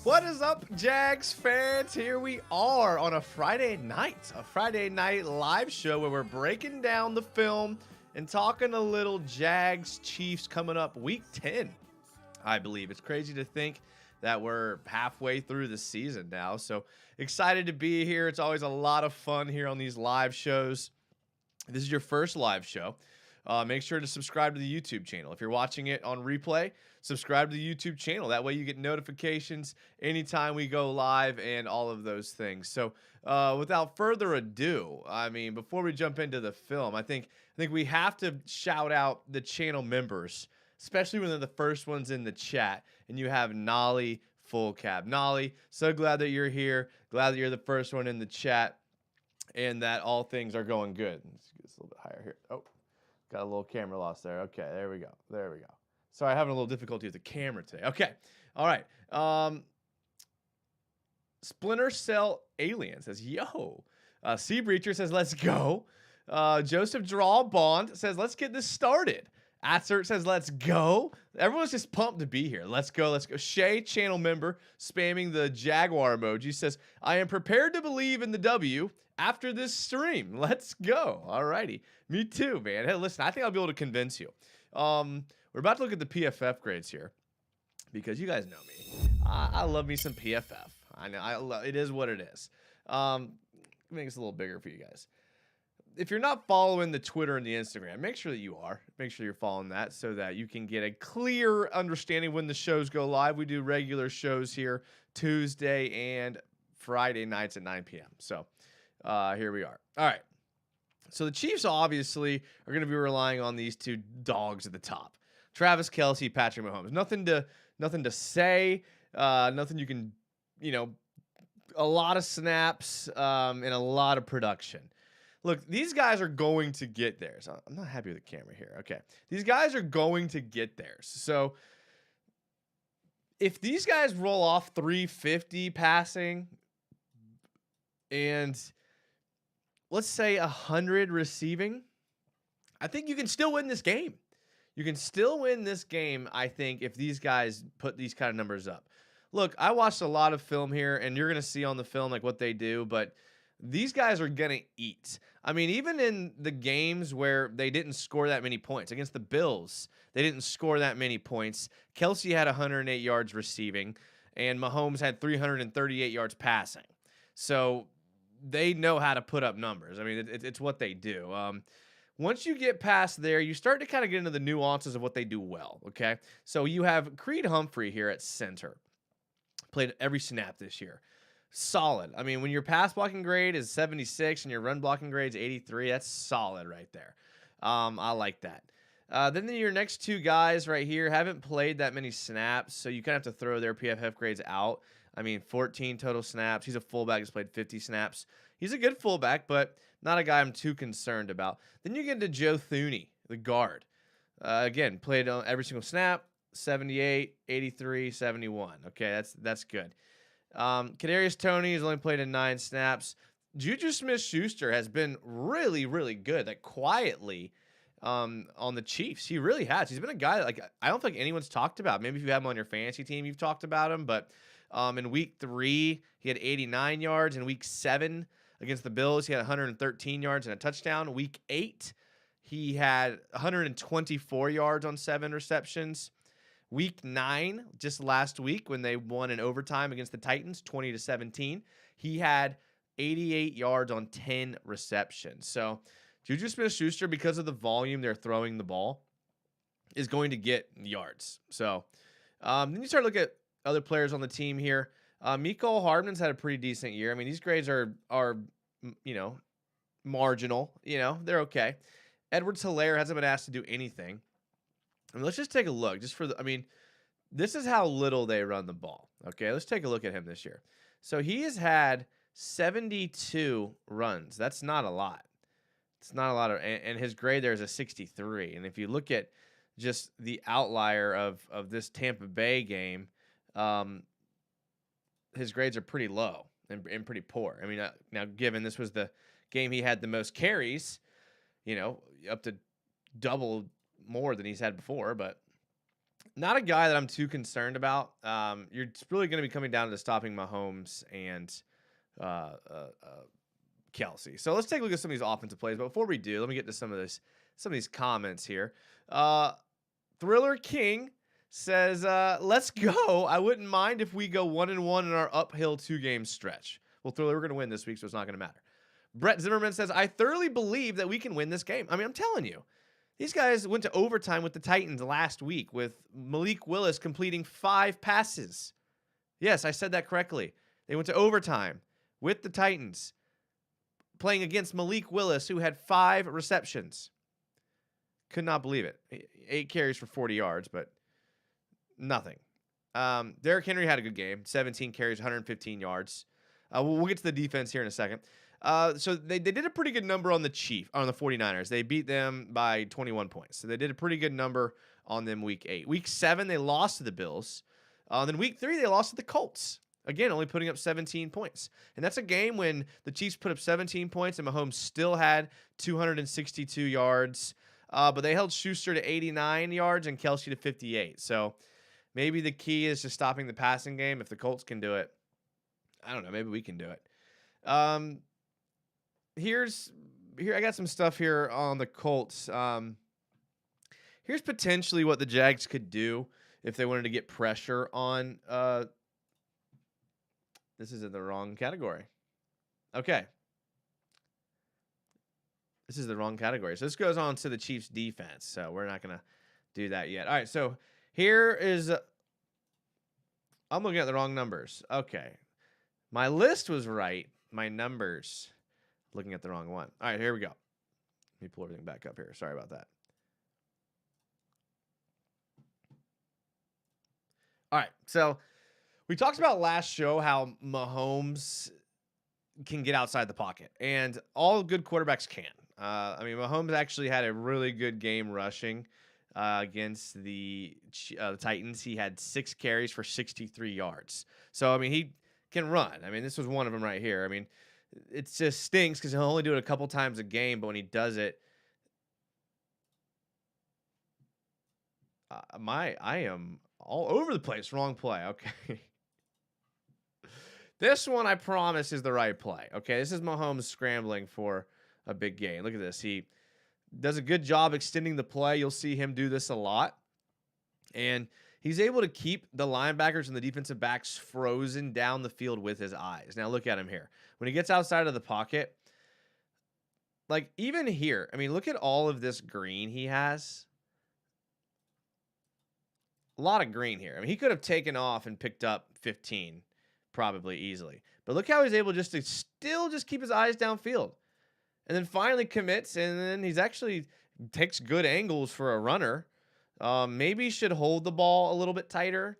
What is up, Jags fans? Here we are on a Friday night live show where we're breaking down the film and talking a little Jags Chiefs coming up week 10, I believe. It's crazy to think that we're halfway through the season now. So excited to be here. It's always a lot of fun here on these live shows. If this is your first live show, make sure to subscribe to the YouTube channel. If you're watching it on replay, subscribe to the YouTube channel. That way you get notifications anytime we go live and all of those things. So without further ado, I mean, before we jump into the film, I think we have to shout out the channel members, especially when they're the first ones in the chat. And you have Nolly Full Cab. Nolly, so glad that you're here. Glad that you're the first one in the chat and that all things are going good. Let's get this a little bit higher here. Oh, got a little camera loss there. Okay, there we go. There we go. Sorry, having a little difficulty with the camera today. Okay, all right. Splinter Cell Alien says, yo. Sea Breacher says, let's go. Joseph Draw Bond says, let's get this started. Atsert says, let's go. Everyone's just pumped to be here. Let's go, let's go. Shay, channel member, spamming the Jaguar emoji, says, I am prepared to believe in the W after this stream. Let's go. All righty. Me too, man. Hey, listen, I think I'll be able to convince you. We're about to look at the PFF grades here because you guys know me. I love me some PFF. I know it is what it is. Make this a little bigger for you guys. If you're not following the Twitter and the Instagram, make sure that you are. Make sure you're following that so that you can get a clear understanding when the shows go live. We do regular shows here Tuesday and Friday nights at 9 p.m. So here we are. All right. So the Chiefs obviously are going to be relying on these two dogs at the top. Travis Kelce, Patrick Mahomes. Nothing to say. Nothing you can, a lot of snaps and a lot of production. Look, these guys are going to get theirs. I'm not happy with the camera here. Okay. These guys are going to get theirs. So if these guys roll off 350 passing and let's say 100 receiving, I think you can still win this game. You can still win this game, I think, if these guys put these kind of numbers up. Look, I watched a lot of film here, and you're going to see on the film like what they do, but these guys are going to eat. I mean, even in the games where they didn't score that many points, against the Bills, they didn't score that many points. Kelce had 108 yards receiving, and Mahomes had 338 yards passing. So they know how to put up numbers. I mean, it's what they do. Once you get past there, you start to kind of get into the nuances of what they do well, okay? So you have Creed Humphrey here at center. Played every snap this year. Solid. I mean, when your pass blocking grade is 76 and your run blocking grade is 83, that's solid right there. I like that. Then your next two guys right here haven't played that many snaps, so you kind of have to throw their PFF grades out. I mean, 14 total snaps. He's a fullback who's played 50 snaps. He's a good fullback, but not a guy I'm too concerned about. Then you get into Joe Thuney, the guard. Again, played on every single snap, 78, 83, 71. Okay, that's good. Kadarius Toney has only played in 9 snaps. Juju Smith-Schuster has been really, really good, like quietly, on the Chiefs. He really has. He's been a guy that, like, I don't think anyone's talked about. Maybe if you have him on your fantasy team, you've talked about him. But in week 3, he had 89 yards. In week 7 against the Bills, he had 113 yards and a touchdown. Week 8, he had 124 yards on 7 receptions. Week 9, just last week when they won in overtime against the Titans, 20-17, he had 88 yards on 10 receptions. So Juju Smith-Schuster, because of the volume they're throwing the ball, is going to get yards. So then you start looking at other players on the team here. Mecole Hardman's had a pretty decent year. I mean, these grades are marginal. They're okay. Edwards-Helaire hasn't been asked to do anything. I mean, let's just take a look. This is how little they run the ball. Okay, let's take a look at him this year. So he has had 72 runs. That's not a lot. It's not a lot and his grade there is a 63. And if you look at just the outlier of this Tampa Bay game, his grades are pretty low and pretty poor. I mean, now given this was the game he had the most carries, up to double more than he's had before, but not a guy that I'm too concerned about. It's really going to be coming down to stopping Mahomes and Kelsey. So let's take a look at some of these offensive plays. But before we do, let me get to some of these comments here. Thriller King says, "Let's go. I wouldn't mind if we go 1-1 in our uphill 2-game stretch." Well, Thriller, we're going to win this week, so it's not going to matter. Brett Zimmerman says, "I thoroughly believe that we can win this game." I mean, I'm telling you. These guys went to overtime with the Titans last week with Malik Willis completing 5 passes. Yes, I said that correctly. They went to overtime with the Titans playing against Malik Willis, who had 5 receptions. Could not believe it. 8 carries for 40 yards, but nothing. Derrick Henry had a good game. 17 carries, 115 yards. We'll get to the defense here in a second. So they did a pretty good number on the 49ers. They beat them by 21 points. So they did a pretty good number on them week 8. Week 7, they lost to the Bills. Then week 3, they lost to the Colts. Again, only putting up 17 points. And that's a game when the Chiefs put up 17 points and Mahomes still had 262 yards. But they held Schuster to 89 yards and Kelsey to 58. So maybe the key is just stopping the passing game. If the Colts can do it, I don't know. Maybe we can do it. Here I got some stuff here on the Colts. Here's potentially what the Jags could do if they wanted to get pressure on. This is in the wrong category. Okay. This is the wrong category. So this goes on to the Chiefs defense. So we're not going to do that yet. All right. So here is, I'm looking at the wrong numbers. Okay. My list was right. My numbers, looking at the wrong one. All right, here we go. Let me pull everything back up here. Sorry about that. All right, so we talked about last show how Mahomes can get outside the pocket, and all good quarterbacks can. I mean, Mahomes actually had a really good game rushing against the Titans. He had 6 carries for 63 yards. So, I mean, he can run. I mean, this was one of them right here. I mean, it just stinks because he'll only do it a couple times a game, but when he does it, I am all over the place. Wrong play. Okay. This one, I promise, is the right play. Okay, this is Mahomes scrambling for a big gain. Look at this. He does a good job extending the play. You'll see him do this a lot. And he's able to keep the linebackers and the defensive backs frozen down the field with his eyes. Now, look at him here. When he gets outside of the pocket, like even here, I mean, look at all of this green he has. A lot of green here. I mean, he could have taken off and picked up 15 probably easily. But look how he's able just to still just keep his eyes downfield. And then finally commits, and then he's actually takes good angles for a runner. Maybe should hold the ball a little bit tighter.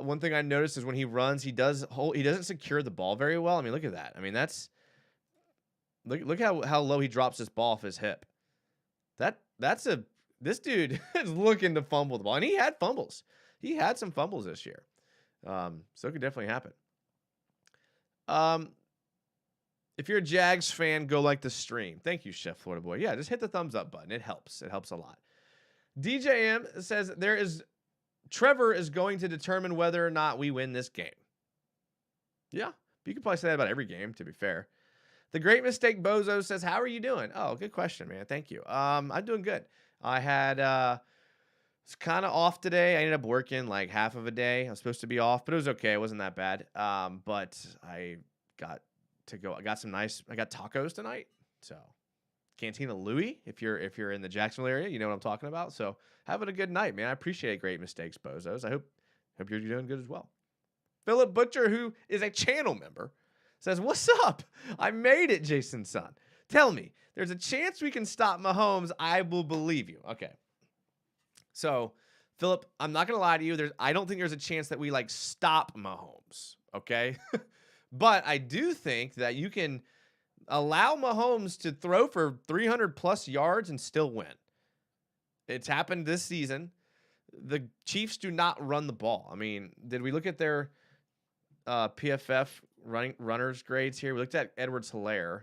One thing I noticed is when he runs, he doesn't secure the ball very well. I mean, look at that. I mean, look how low he drops this ball off his hip. That's a this dude is looking to fumble the ball, and he had fumbles. He had some fumbles this year. So it could definitely happen. If you're a Jags fan, go like the stream. Thank you, Chef Florida Boy. Yeah, just hit the thumbs up button. It helps. It helps a lot. DJM says Trevor is going to determine whether or not we win this game. Yeah, you could probably say that about every game, to be fair. The Great Mistake Bozo says, how are you doing? Oh, good question, man. Thank you. I'm doing good. I had it's kind of off today. I ended up working like half of a day. I was supposed to be off, but it was okay. It wasn't that bad. But I got to go. I got tacos tonight. So Cantina Louie, if you're in the Jacksonville area, you know what I'm talking about. So having a good night, man. I appreciate Great Mistakes, Bozos. I hope you're doing good as well. Philip Butcher, who is a channel member, says, what's up? I made it, Jason's son. Tell me, there's a chance we can stop Mahomes. I will believe you. Okay. So, Philip, I'm not going to lie to you. I don't think there's a chance that we stop Mahomes. Okay. But I do think that you can allow Mahomes to throw for 300 plus yards and still win. It's happened this season. The Chiefs do not run the ball. I mean, did we look at their PFF runners grades here? We looked at Edwards-Helaire.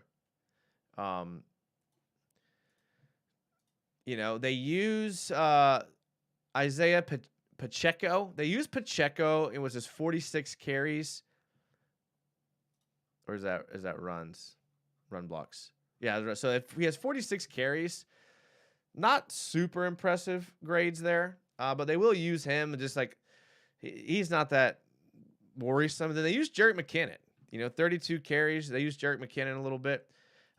They use Isaiah Pacheco. They use Pacheco. It was his 46 carries. Or is that runs? Run blocks. Yeah, so if he has 46 carries, not super impressive grades there. But they will use him, just he's not that worrisome. Then they use Jerick McKinnon. 32 carries. They use Jerick McKinnon a little bit.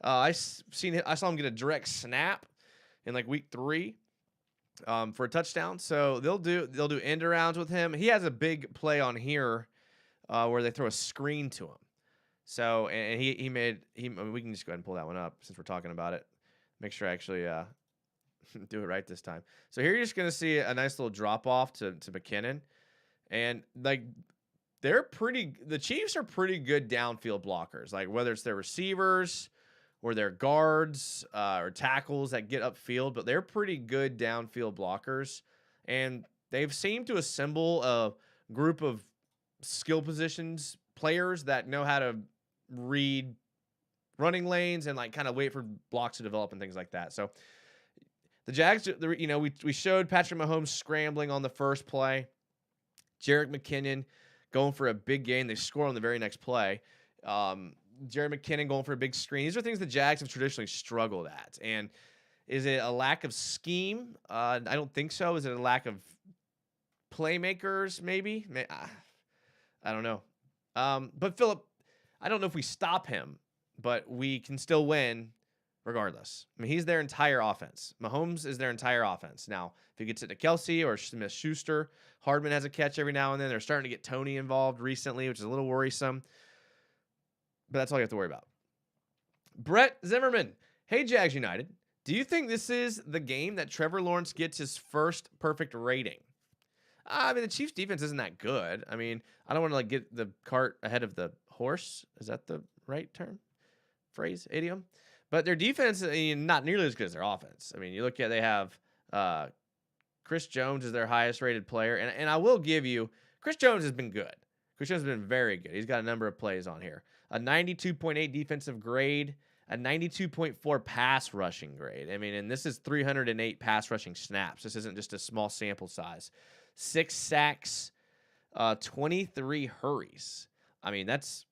I saw him get a direct snap in week 3 for a touchdown. So they'll do end arounds with him. He has a big play on here where they throw a screen to him. So and we can just go ahead and pull that one up since we're talking about it. Make sure I actually do it right this time. So here you're just gonna see a nice little drop off to McKinnon, and the Chiefs are pretty good downfield blockers. Whether it's their receivers or their guards or tackles that get upfield, but they're pretty good downfield blockers, and they've seemed to assemble a group of skill positions players that know how to read running lanes and kind of wait for blocks to develop and things like that. So the Jags, we showed Patrick Mahomes scrambling on the first play. Jerick McKinnon going for a big gain. They score on the very next play. Jerick McKinnon going for a big screen. These are things the Jags have traditionally struggled at. And is it a lack of scheme? I don't think so. Is it a lack of playmakers? Maybe. I don't know. But Philip, I don't know if we stop him, but we can still win regardless. I mean, he's their entire offense. Mahomes is their entire offense. Now, if he gets it to Kelsey or Smith-Schuster, Hardman has a catch every now and then. They're starting to get Tony involved recently, which is a little worrisome. But that's all you have to worry about. Brett Zimmerman. Hey, Jags United. Do you think this is the game that Trevor Lawrence gets his first perfect rating? I mean, the Chiefs' defense isn't that good. I mean, I don't want to get the cart ahead of the horse. Is that the right term? Phrase? Idiom? But their defense is not nearly as good as their offense. I mean, you look at, they have Chris Jones is their highest rated player. And I will give you, Chris Jones has been good. Chris Jones has been very good. He's got a number of plays on here. A 92.8 defensive grade, a 92.4 pass rushing grade. I mean, and this is 308 pass rushing snaps. This isn't just a small sample size. 6 sacks, 23 hurries. I mean, that's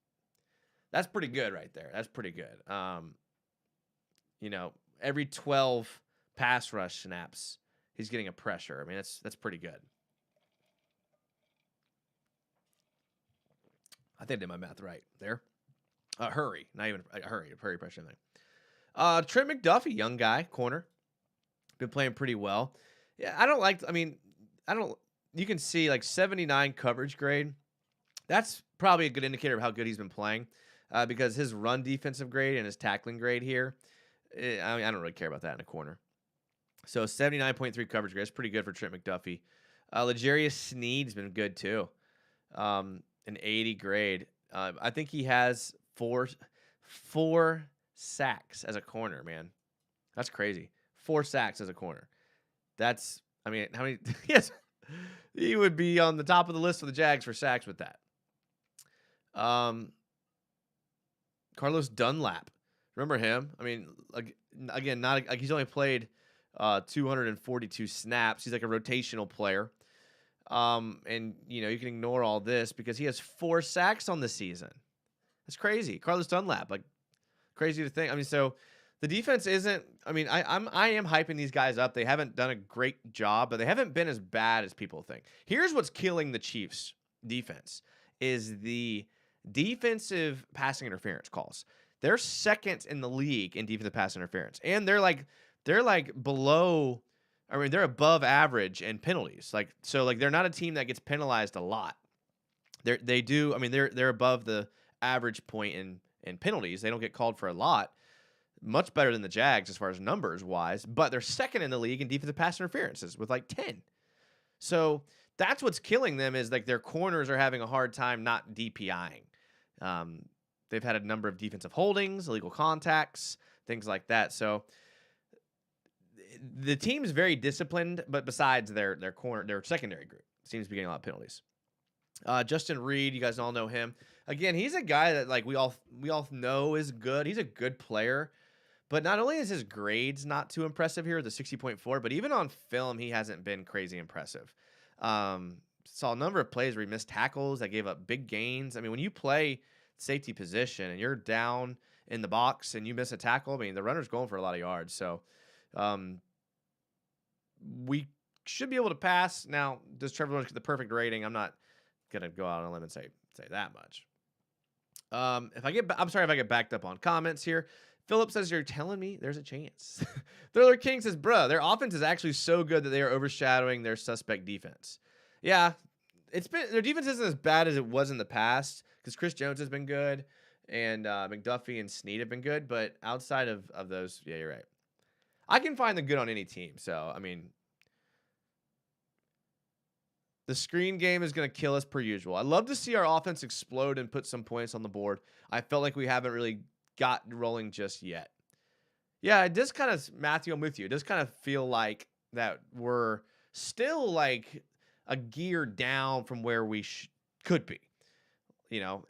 pretty good right there. That's pretty good. Every 12 pass rush snaps, he's getting a pressure. I mean, that's pretty good. I think I did my math right there. Hurry, not even hurry pressure thing. Trent McDuffie, young guy, corner, been playing pretty well. Yeah, you can see 79 coverage grade. That's probably a good indicator of how good he's been playing, because his run defensive grade and his tackling grade here, I don't really care about that in a corner. So 79.3 coverage grade is pretty good for Trent McDuffie. L'Jarius Sneed's been good too. An 80 grade. I think he has four sacks as a corner, man. That's crazy. 4 sacks as a corner. That's, I mean, how many? Yes, he would be on the top of the list for the Jags for sacks with that. Carlos Dunlap, remember him? I mean, again, not like he's only played 242 snaps. He's like a rotational player. And you know, you can ignore all this because he has 4 sacks on the season. That's crazy. Carlos Dunlap, like crazy to think. I mean, so the defense isn't, I mean, I am hyping these guys up. They haven't done a great job, but they haven't been as bad as people think. Here's what's killing the Chiefs defense is the defensive passing interference calls. They're second in the league in defensive pass interference. And they're like below, I mean, they're above average in penalties. Like, so like they're not a team that gets penalized a lot. They do, I mean, they're above the average point in penalties. They don't get called for a lot. Much better than the Jags as far as numbers wise, but they're second in the league in defensive pass interferences with like 10. So that's what's killing them is like their corners are having a hard time not DPIing. They've had a number of defensive holdings, illegal contacts, things like that. So the team's very disciplined, but besides their secondary group seems to be getting a lot of penalties. Justin Reed, you guys all know him. Again, he's a guy that like we all know is good. He's a good player. But not only is his grades not too impressive here, the 60.4, but even on film, he hasn't been crazy impressive. Saw a number of plays where he missed tackles that gave up big gains. I mean, when you play safety position and you're down in the box and you miss a tackle, I mean, the runner's going for a lot of yards. So we should be able to pass. Now, does Trevor Lawrence get the perfect rating? I'm not going to go out on a limb and say that much. I'm sorry if I get backed up on comments here. Philip says, you're telling me there's a chance. Thriller King says, bruh, their offense is actually so good that they are overshadowing their suspect defense. Yeah, their defense isn't as bad as it was in the past because Chris Jones has been good and McDuffie and Snead have been good. But outside of those, yeah, you're right. I can find the good on any team. So, I mean, the screen game is going to kill us per usual. I'd love to see our offense explode and put some points on the board. I felt like we haven't really got rolling just yet. Yeah, it does kind of, Matthew, I'm with you. It does kind of feel like that we're still like a gear down from where we could be. You know,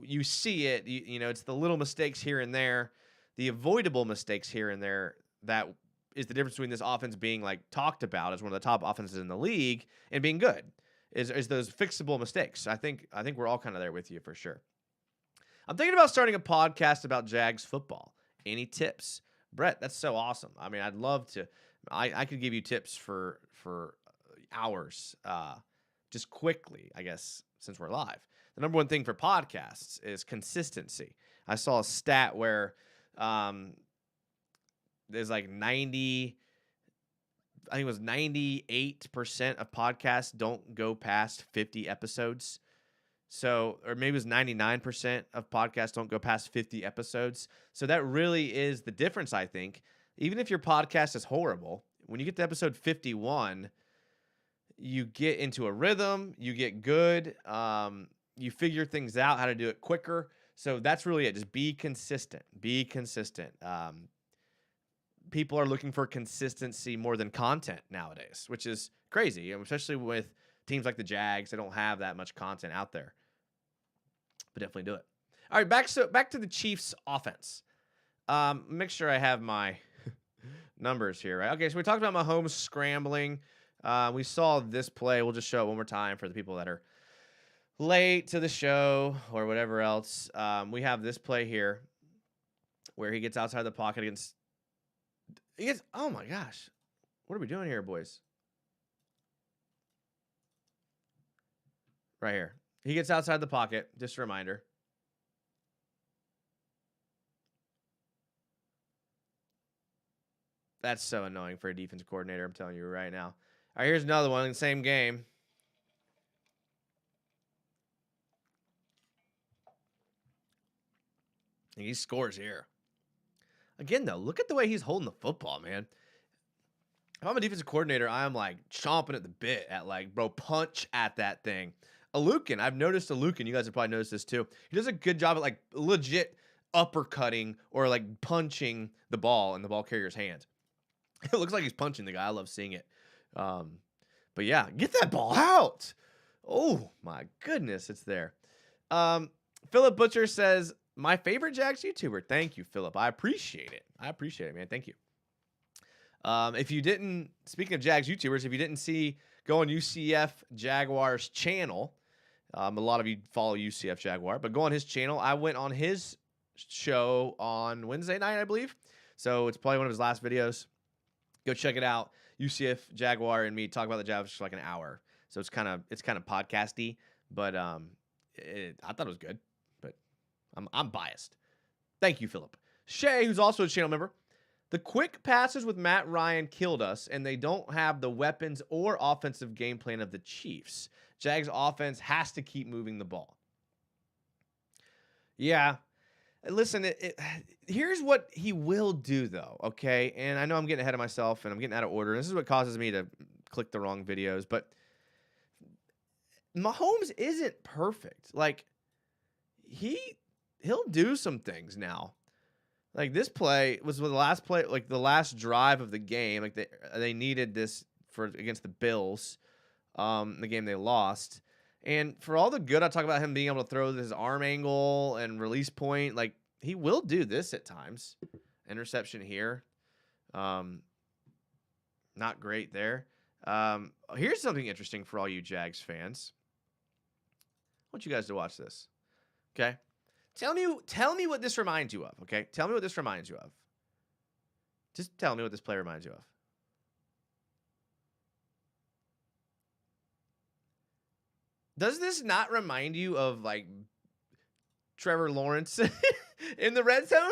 you see it, you know, it's the little mistakes here and there, the avoidable mistakes here and there that is the difference between this offense being like talked about as one of the top offenses in the league and being good is those fixable mistakes. I think we're all kind of there with you for sure. I'm thinking about starting a podcast about Jags football. Any tips? Brett, that's so awesome. I mean, I'd love to. I could give you tips for hours, just quickly, I guess, since we're live. The number one thing for podcasts is consistency. I saw a stat where there's like 98% of podcasts don't go past 50 episodes. So, or maybe it was 99% of podcasts don't go past 50 episodes. So that really is the difference, I think. Even if your podcast is horrible, when you get to episode 51, you get into a rhythm, you get good, you figure things out, how to do it quicker. So that's really it. Just be consistent. Be consistent. People are looking for consistency more than content nowadays, which is crazy, especially with teams like the Jags. They don't have that much content out there. But definitely do it. All right, back to the Chiefs offense. Make sure I have my numbers here, right? Okay, so we talked about Mahomes scrambling. We saw this play. We'll just show it one more time for the people that are late to the show or whatever else. We have this play here where he gets outside the pocket against. Oh my gosh, what are we doing here, boys? Right here. He gets outside the pocket. Just a reminder. That's so annoying for a defensive coordinator, I'm telling you right now. All right, here's another one in the same game. And he scores here. Again, though, look at the way he's holding the football, man. If I'm a defensive coordinator, I'm like chomping at the bit at like, bro, punch at that thing. Alukin, I've noticed Alukin. You guys have probably noticed this too. He does a good job at like legit uppercutting or like punching the ball in the ball carrier's hand. It looks like he's punching the guy. I love seeing it. But yeah, get that ball out. Oh my goodness, it's there. Philip Butcher says, my favorite Jags YouTuber. Thank you, Philip. I appreciate it. Man. Thank you. If you didn't, speaking of Jags YouTubers, if you didn't see, go on UCF Jaguars channel. A lot of you follow UCF Jaguar, but go on his channel. I went on his show on Wednesday night, I believe. So it's probably one of his last videos. Go check it out. UCF Jaguar and me talk about the Jags for like an hour. So it's kind of podcasty, but I thought it was good. But I'm biased. Thank you, Philip. Shay, who's also a channel member. The quick passes with Matt Ryan killed us, and they don't have the weapons or offensive game plan of the Chiefs. Jags offense has to keep moving the ball. Yeah. Listen, here's what he will do, though, okay? And I know I'm getting ahead of myself, and I'm getting out of order. This is what causes me to click the wrong videos. But Mahomes isn't perfect. Like, he'll do some things now. Like, this play was the last play, like the last drive of the game. Like, they needed this against the Bills, the game they lost. And for all the good I talk about him being able to throw his arm angle and release point, like, he will do this at times. Interception here. Not great there. Here's something interesting for all you Jags fans. I want you guys to watch this. Okay? Tell me what this reminds you of, okay? Tell me what this reminds you of. Just tell me what this play reminds you of. Does this not remind you of, like, Trevor Lawrence in the red zone?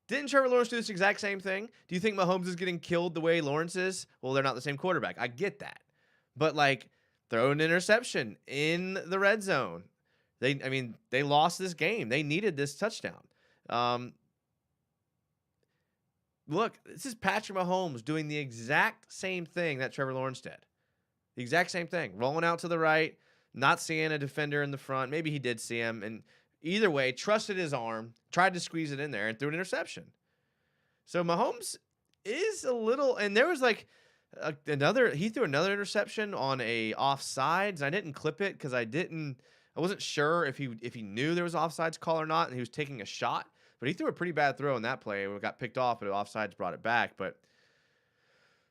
Didn't Trevor Lawrence do this exact same thing? Do you think Mahomes is getting killed the way Lawrence is? Well, they're not the same quarterback. I get that. But, like, throw an interception in the red zone. They lost this game. They needed this touchdown. Look, this is Patrick Mahomes doing the exact same thing that Trevor Lawrence did. The exact same thing. Rolling out to the right, not seeing a defender in the front. Maybe he did see him. And either way, trusted his arm, tried to squeeze it in there, and threw an interception. So Mahomes is a little, and there was like he threw another interception on a offsides. I didn't clip it because I wasn't sure if he knew there was an offsides call or not, and he was taking a shot. But he threw a pretty bad throw in that play. It got picked off, but offsides brought it back. But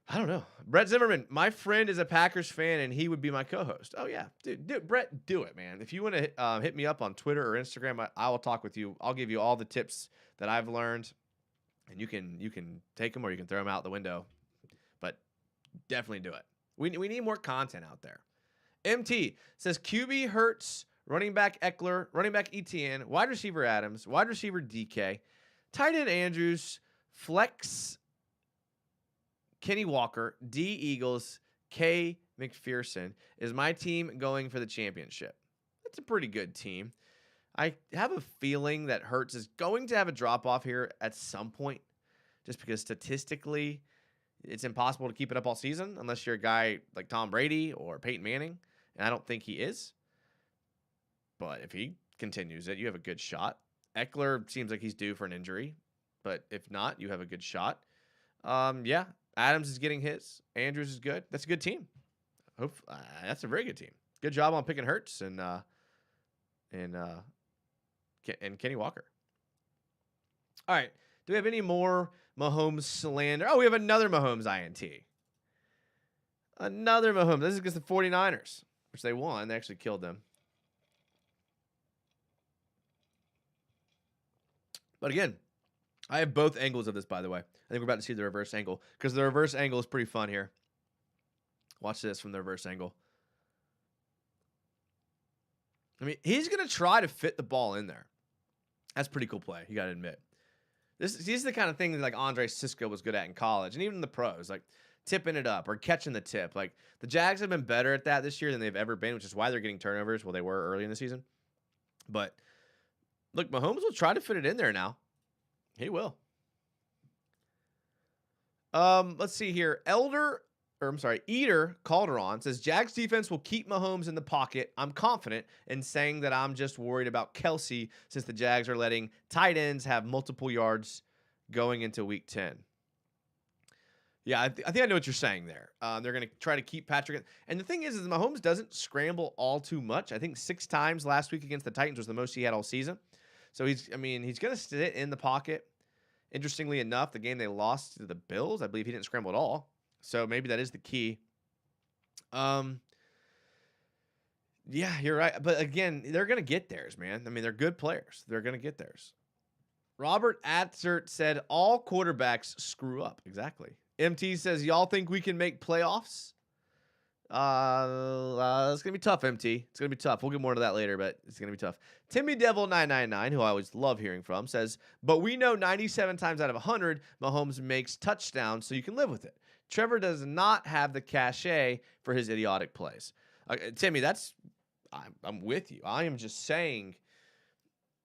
I don't know. Brett Zimmerman, my friend is a Packers fan, and he would be my co-host. Oh, yeah. Dude, Brett, do it, man. If you want to hit me up on Twitter or Instagram, I will talk with you. I'll give you all the tips that I've learned, and you can take them or you can throw them out the window. But definitely do it. We need more content out there. MT says QB Hurts, running back Eckler, running back Etienne, wide receiver Adams, wide receiver DK, tight end Andrews, flex Kenny Walker, D Eagles, K McPherson. Is my team going for the championship? That's a pretty good team. I have a feeling that Hurts is going to have a drop-off here at some point, just because statistically it's impossible to keep it up all season unless you're a guy like Tom Brady or Peyton Manning, and I don't think he is. But if he continues it, you have a good shot. Eckler seems like he's due for an injury, but if not, you have a good shot. Yeah, Adams is getting his. Andrews is good. That's a good team. That's a very good team. Good job on picking Hurts and Kenny Walker. All right. Do we have any more Mahomes slander? Oh, we have another Mahomes INT. Another Mahomes. This is against the 49ers, which they won. They actually killed them. But again, I have both angles of this, by the way. I think we're about to see the reverse angle because the reverse angle is pretty fun here. Watch this from the reverse angle. I mean, he's going to try to fit the ball in there. That's a pretty cool play, you got to admit. This is the kind of thing that like Andre Sisco was good at in college and even the pros, like tipping it up or catching the tip. Like the Jags have been better at that this year than they've ever been, which is why they're getting turnovers. Well, they were early in the season. But look, Mahomes will try to fit it in there now. He will. Let's see here. Eater Calderon says Jags defense will keep Mahomes in the pocket. I'm confident in saying that I'm just worried about Kelsey since the Jags are letting tight ends have multiple yards going into week 10. Yeah, I think I know what you're saying there. They're going to try to keep Patrick. And the thing is Mahomes doesn't scramble all too much. I think 6 times last week against the Titans was the most he had all season. So he's going to sit in the pocket. Interestingly enough, the game they lost to the Bills, I believe he didn't scramble at all. So maybe that is the key. Yeah, you're right. But again, they're going to get theirs, man. I mean, they're good players. They're going to get theirs. Robert Atzert said all quarterbacks screw up. Exactly. MT says, y'all think we can make playoffs? It's going to be tough, MT. It's going to be tough. We'll get more to that later, but it's going to be tough. Timmy Devil 999, who I always love hearing from, says, but we know 97 times out of 100, Mahomes makes touchdowns, so you can live with it. Trevor does not have the cachet for his idiotic plays. Timmy, I'm with you. I am just saying,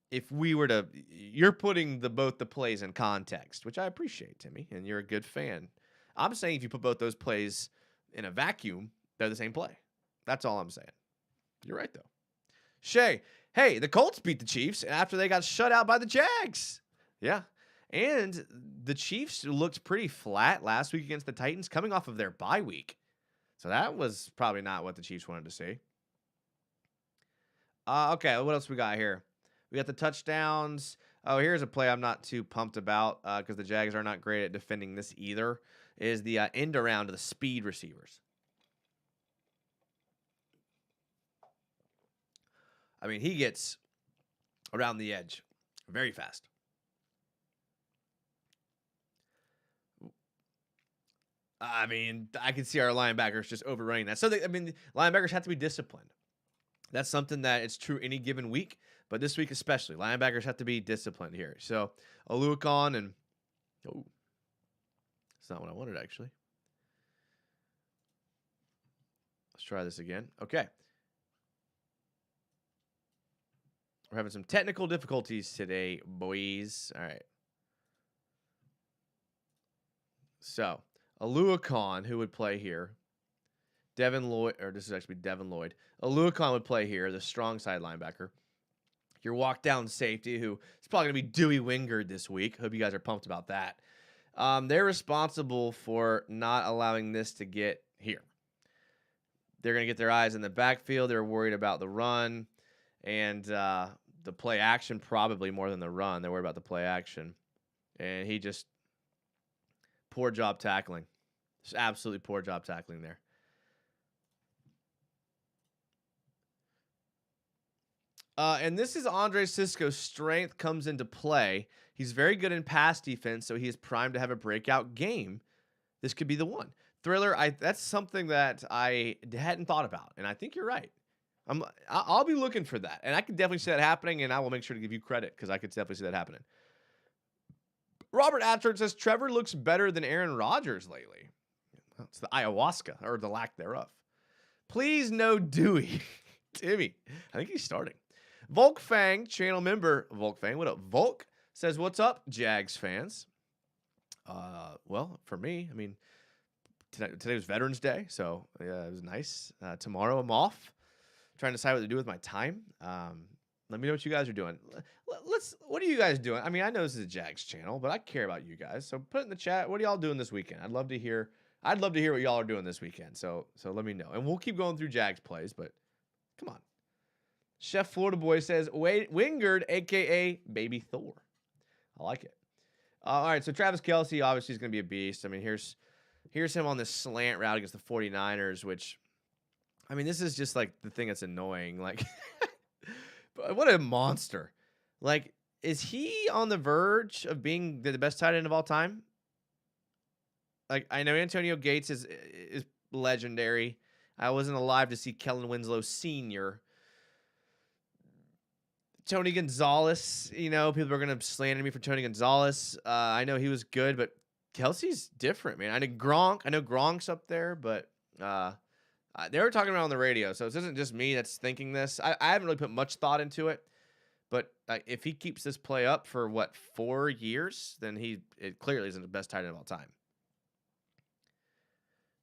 if we were to, you're putting both the plays in context, which I appreciate, Timmy, and you're a good fan. I'm saying if you put both those plays in a vacuum, they're the same play. That's all I'm saying. You're right, though. Shay, hey, the Colts beat the Chiefs after they got shut out by the Jags. Yeah. And the Chiefs looked pretty flat last week against the Titans coming off of their bye week. So that was probably not what the Chiefs wanted to see. Okay, what else we got here? We got the touchdowns. Oh, here's a play I'm not too pumped about because the Jags are not great at defending this either. Is the end around to the speed receivers. I mean, he gets around the edge very fast. I mean, I can see our linebackers just overrunning that. So, linebackers have to be disciplined. That's something that it's true any given week, but this week especially, linebackers have to be disciplined here. So, Aluakon and that's not what I wanted actually. Let's try this again. Okay. We're having some technical difficulties today, boys. All right. So, Aluakon, who would play here? Devin Lloyd, or this is actually Devin Lloyd. Aluakon would play here, the strong side linebacker. Your walk down safety, who is probably going to be Dewey Wingard this week. Hope you guys are pumped about that. They're responsible for not allowing this to get here. They're going to get their eyes in the backfield. They're worried about the run and the play action, probably more than the run. They're worried about the play action. And he just, poor job tackling. Just absolutely poor job tackling there. And this is Andre Sisco's strength comes into play. He's very good in pass defense, so he is primed to have a breakout game. This could be the one. Thriller, that's something that I hadn't thought about, and I think you're right. I'll be looking for that, and I can definitely see that happening, and I will make sure to give you credit because I could definitely see that happening. Robert Atchard says Trevor looks better than Aaron Rodgers lately. It's the ayahuasca, or the lack thereof. Please no Dewey. Timmy, I think he's starting. Volk Fang, channel member Volk Fang. What up, Volk? Says, what's up, Jags fans? Well, for me, I mean, today was Veterans Day, so yeah, it was nice. Tomorrow I'm off. Trying to decide what to do with my time. Let me know what you guys are doing. What are you guys doing? I mean, I know this is a Jags channel, but I care about you guys. So put it in the chat. What are y'all doing this weekend? I'd love to hear what y'all are doing this weekend. So let me know. And we'll keep going through Jags plays, but come on. Chef Florida Boy says, Wingard, a.k.a. Baby Thor. I like it. All right, so Travis Kelce obviously is going to be a beast. I mean, here's him on this slant route against the 49ers, which, I mean, this is just like the thing that's annoying. Like, what a monster. Like, is he on the verge of being the best tight end of all time? Like, I know Antonio Gates is legendary. I wasn't alive to see Kellen Winslow Sr. Tony Gonzalez, people are going to slander me for Tony Gonzalez. I know he was good, but Kelsey's different, man. I know Gronk's up there, but they were talking about on the radio, so this isn't just me that's thinking this. I haven't really put much thought into it, but if he keeps this play up for, 4 years, then it clearly isn't the best tight end of all time.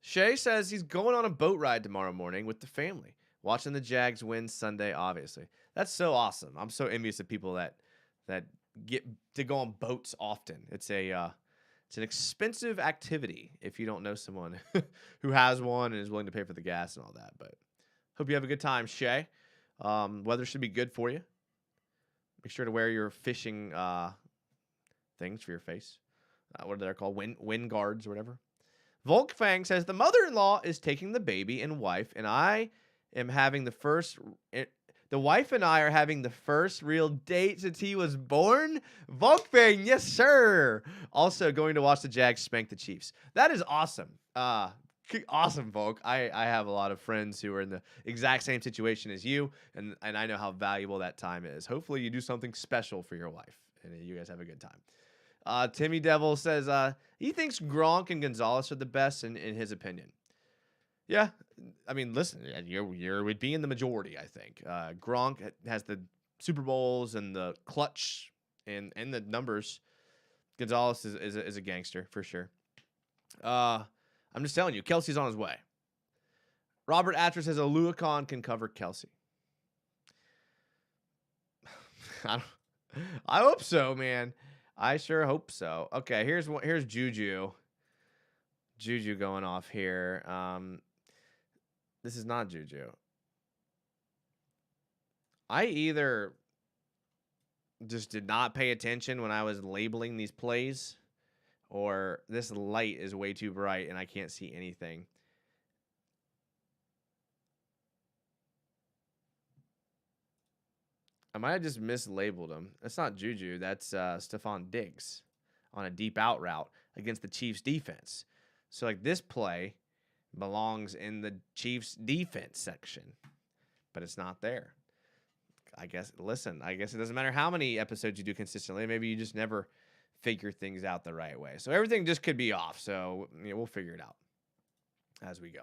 Shay says he's going on a boat ride tomorrow morning with the family, watching the Jags win Sunday, obviously. That's so awesome. I'm so envious of people that get to go on boats often. It's It's an expensive activity if you don't know someone who has one and is willing to pay for the gas and all that. But hope you have a good time, Shay. Weather should be good for you. Make sure to wear your fishing things for your face. What are they called? Wind guards or whatever. Volkfang says the mother-in-law is taking the baby and wife, and I am having the first. The wife and I are having the first real date since he was born. Volkfang, yes sir. Also going to watch the Jags spank the Chiefs. That is awesome. Awesome, Volk. I have a lot of friends who are in the exact same situation as you, and I know how valuable that time is. Hopefully, you do something special for your wife, and you guys have a good time. Timmy Devil says he thinks Gronk and Gonzalez are the best in his opinion. Yeah, I mean, listen, you would be in the majority, I think. Gronk has the Super Bowls and the clutch and the numbers. Gonzalez is a gangster for sure. I'm just telling you, Kelsey's on his way. Robert Atcher says Aluakon can cover Kelsey. I hope so, man. I sure hope so. Okay, here's Juju. Juju going off here. This is not Juju. I either just did not pay attention when I was labeling these plays, or this light is way too bright and I can't see anything. I might have just mislabeled him. That's not Juju. That's Stephon Diggs on a deep out route against the Chiefs defense. So like this play belongs in the Chiefs defense section, but it's not there. I guess it doesn't matter how many episodes you do consistently. Maybe you just never figure things out the right way. So everything just could be off. So we'll figure it out as we go.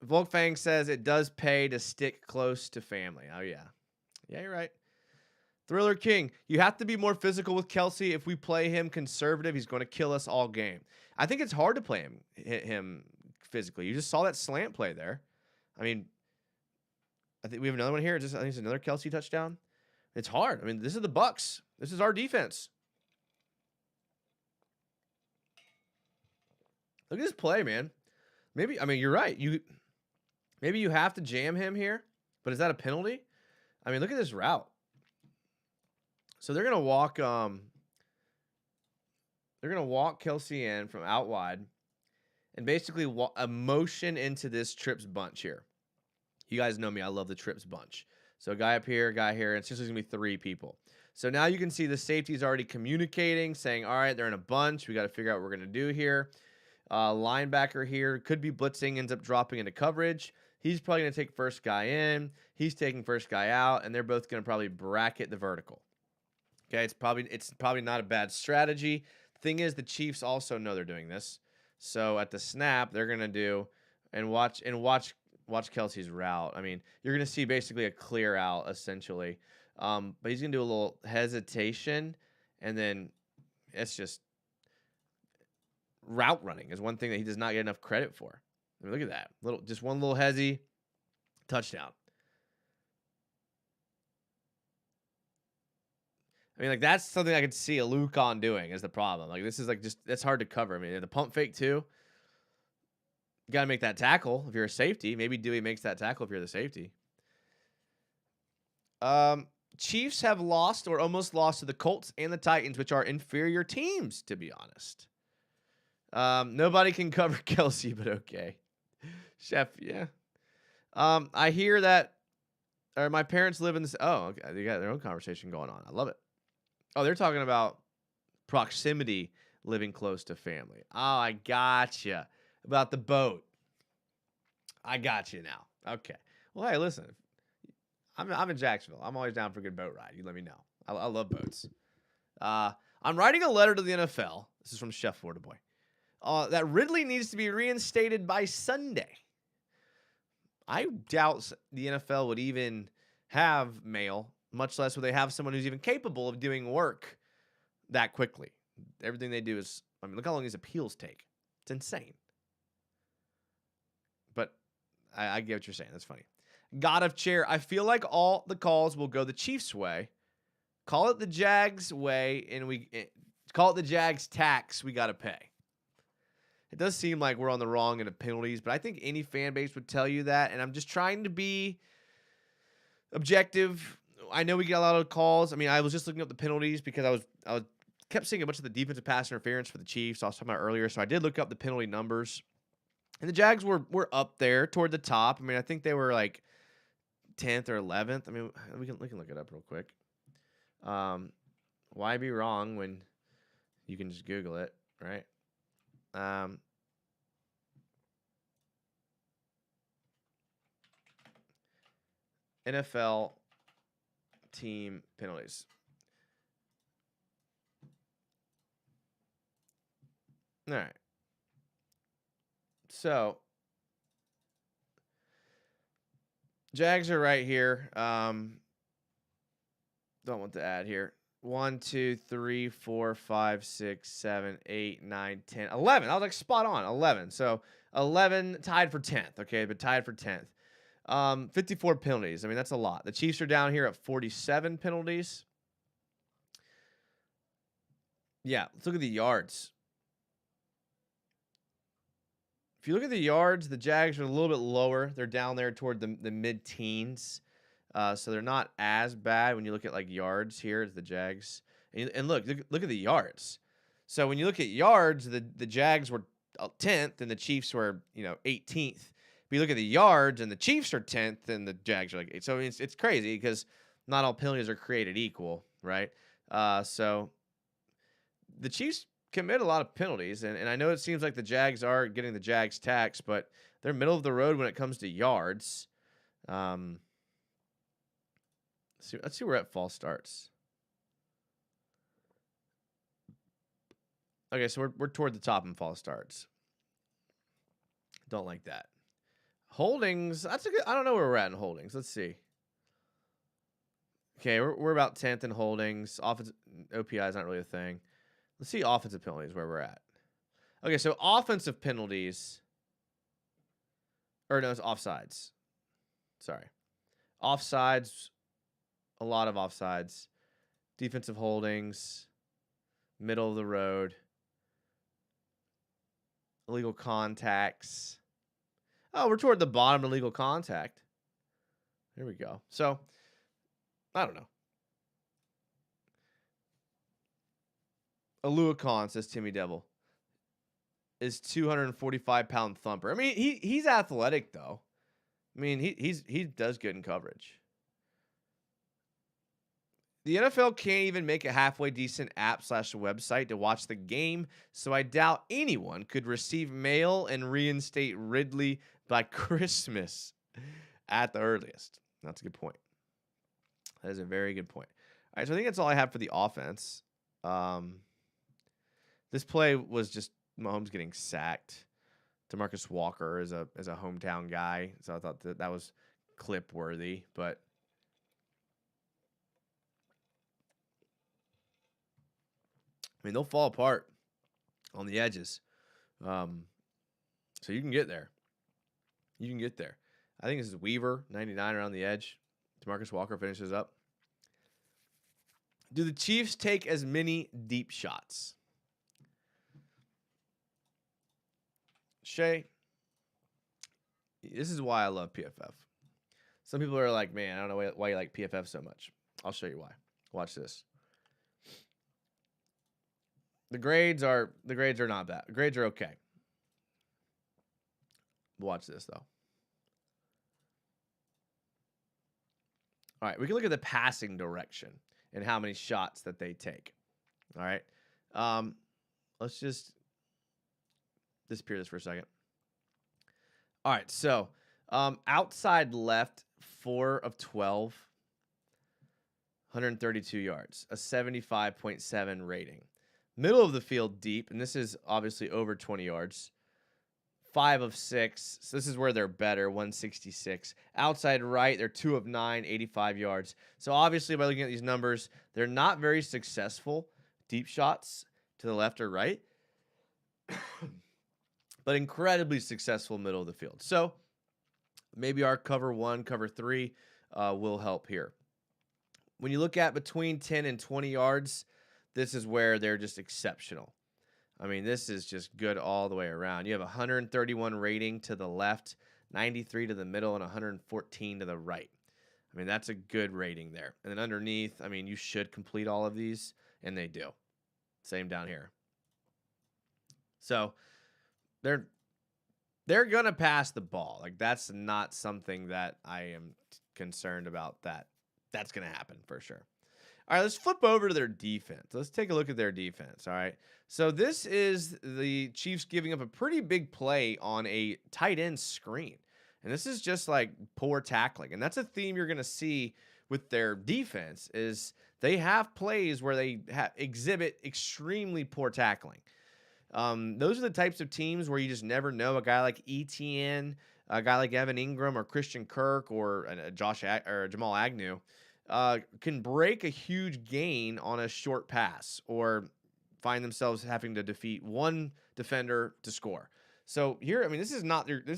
Volkfang says it does pay to stick close to family. Oh, yeah. Yeah, you're right. Thriller King, you have to be more physical with Kelsey. If we play him conservative, he's going to kill us all game. I think it's hard to play him physically. You just saw that slant play there. I mean, I think we have another one here. I think it's another Kelsey touchdown. It's hard. I mean, this is the Bucs. This is our defense. Look at this play, man. Maybe, I mean, you're right. Maybe you have to jam him here, but is that a penalty? I mean, look at this route. So they're gonna walk Kelsey in from out wide, and basically a motion into this trips bunch here. You guys know me; I love the trips bunch. So a guy up here, a guy here, and it's just gonna be 3 people. So now you can see the safety's already communicating, saying, "All right, they're in a bunch. We got to figure out what we're gonna do here." Linebacker here could be blitzing, ends up dropping into coverage. He's probably gonna take first guy in. He's taking first guy out, and they're both gonna probably bracket the vertical. Okay, it's probably not a bad strategy. Thing is, the Chiefs also know they're doing this. So at the snap, they're gonna do and watch Kelsey's route. I mean, you're gonna see basically a clear out essentially, but he's gonna do a little hesitation, and then it's just route running is one thing that he does not get enough credit for. I mean, look at that just one little hezzy touchdown. I mean, like, that's something I could see Aluakon doing is the problem. Like, this is, like, just, that's hard to cover. I mean, the pump fake, too. You got to make that tackle if you're a safety. Maybe Dewey makes that tackle if you're the safety. Chiefs have lost or almost lost to the Colts and the Titans, which are inferior teams, to be honest. Nobody can cover Kelsey, but okay. Chef, yeah. I hear that, or my parents live in this. Oh, okay. They got their own conversation going on. I love it. Oh, they're talking about proximity, living close to family. Oh, I gotcha. About the boat. I got you now. Okay. Well, hey, listen. I'm in Jacksonville. I'm always down for a good boat ride. You let me know. I love boats. I'm writing a letter to the NFL. This is from Chef Florida Boy. That Ridley needs to be reinstated by Sunday. I doubt the NFL would even have mail, much less would they have someone who's even capable of doing work that quickly. Everything they do is, I mean, look how long these appeals take. It's insane. But I get what you're saying. That's funny. God of Chair, I feel like all the calls will go the Chiefs' way call it the Jags way, and call it the Jags tax we got to pay. It does seem like we're on the wrong end of penalties, but I think any fan base would tell you that, and I'm just trying to be objective. I know we get a lot of calls. I mean, I was just looking up the penalties because I was kept seeing a bunch of the defensive pass interference for the Chiefs. I was talking about earlier, so I did look up the penalty numbers, and the Jags were up there toward the top. I mean, I think they were like 10th or 11th. I mean, we can look it up real quick. Why be wrong when you can just Google it, right? NFL team penalties. All right. So Jags are right here. Don't want to add here. 1, 2, 3, 4, 5, 6, 7, 8, 9, 10, 11. I was like spot on. 11. So 11 tied for 10th. Okay, but tied for 10th. 54 penalties. I mean, that's a lot. The Chiefs are down here at 47 penalties. Yeah, let's look at the yards. If you look at the yards, the Jags are a little bit lower. They're down there toward the mid-teens. So they're not as bad when you look at like yards here as the Jags. And look at the yards. So when you look at yards, the Jags were 10th and the Chiefs were 18th. But you look at the yards and the Chiefs are 10th and the Jags are like 8th. So it's crazy because not all penalties are created equal, right? So the Chiefs commit a lot of penalties, and I know it seems like the Jags are getting the Jags tax, but they're middle of the road when it comes to yards. Let's see where at false starts. Okay, so we're toward the top in false starts. Don't like that. Holdings, that's a good. I don't know where we're at in holdings. Let's see. Okay, we're about 10th in holdings. Offensive OPI is not really a thing. Let's see offensive penalties where we're at. Okay, so offensive penalties. Or no, it's offsides. Sorry. Offsides. A lot of offsides. Defensive holdings. Middle of the road. Illegal contacts. Oh, we're toward the bottom of illegal contact. There we go. So, I don't know. Alua Khan, says Timmy Devil, is 245-pound thumper. I mean, he's athletic though. I mean, he does good in coverage. The NFL can't even make a halfway decent app/website to watch the game, so I doubt anyone could receive mail and reinstate Ridley by Christmas at the earliest. That's a good point. That is a very good point. All right, so I think that's all I have for the offense. This play was just Mahomes getting sacked. DeMarcus Walker is a hometown guy, so I thought that was clip worthy. But I mean, they'll fall apart on the edges, so you can get there. You can get there. I think this is Weaver 99 around the edge. DeMarcus Walker finishes up. Do the Chiefs take as many deep shots? Shay, this is why I love PFF. Some people are like, man, I don't know why you like PFF so much. I'll show you why. Watch this. The grades are not bad. The grades are okay. Watch this though. All right, we can look at the passing direction and how many shots that they take. All right. Let's just disappear this for a second. All right, so outside left, 4 of 12, 132 yards, a 75.7 rating. Middle of the field deep, and this is obviously over 20 yards, 5 of 6. So this is where they're better, 166. Outside right, they're 2 of 9, 85 yards. So obviously, by looking at these numbers, they're not very successful deep shots to the left or right, but incredibly successful middle of the field. So maybe our cover 1, cover 3 will help here. when you look at between 10 and 20 yards, this is where they're just exceptional. I mean, this is just good all the way around. You have 131 rating to the left, 93 to the middle, and 114 to the right. I mean, that's a good rating there. And then underneath, I mean, you should complete all of these, and they do. Same down here. So they're going to pass the ball. Like, that's not something that I am concerned about that. That's going to happen for sure. All right, let's flip over to their defense. Let's take a look at their defense, all right? So this is the Chiefs giving up a pretty big play on a tight end screen. And this is just like poor tackling. And that's a theme you're going to see with their defense is they have plays where they exhibit extremely poor tackling. Those are the types of teams where you just never know. A guy like ETN, a guy like Evan Ingram or Christian Kirk or Jamal Agnew can break a huge gain on a short pass or find themselves having to defeat one defender to score. So here, I mean, this is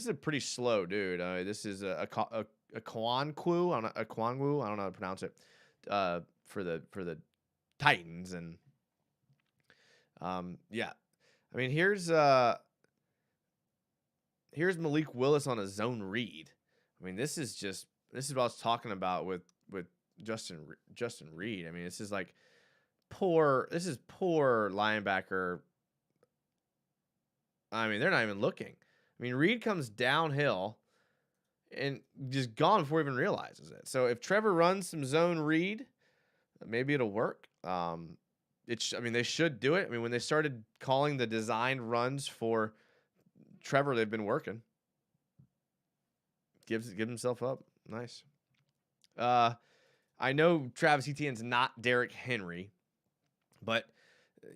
a pretty slow dude. This is a Kwanwu. I don't know how to pronounce it. For the Titans and yeah. I mean, here's Malik Willis on a zone read. I mean, this is what I was talking about with Justin Reed. I mean, this is like poor linebacker. I mean, they're not even looking. I mean, Reed comes downhill and just gone before he even realizes it. So if Trevor runs some zone read, maybe it'll work. I mean, they should do it. I mean, when they started calling the designed runs for Trevor, they've been working. Give himself up. Nice. I know Travis Etienne's not Derrick Henry, but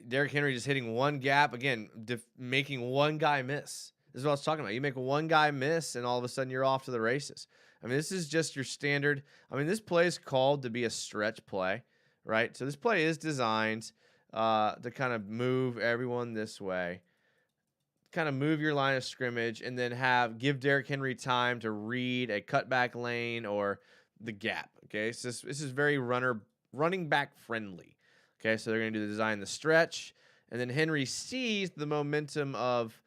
Derrick Henry just hitting one gap, again, making one guy miss. This is what I was talking about. You make one guy miss, and all of a sudden you're off to the races. I mean, this is just your standard. I mean, this play is called to be a stretch play, right? So this play is designed to kind of move everyone this way, kind of move your line of scrimmage, and then give Derrick Henry time to read a cutback lane or the gap. Okay, so this is very running back friendly. Okay, so they're going to design the stretch, and then Henry sees the momentum of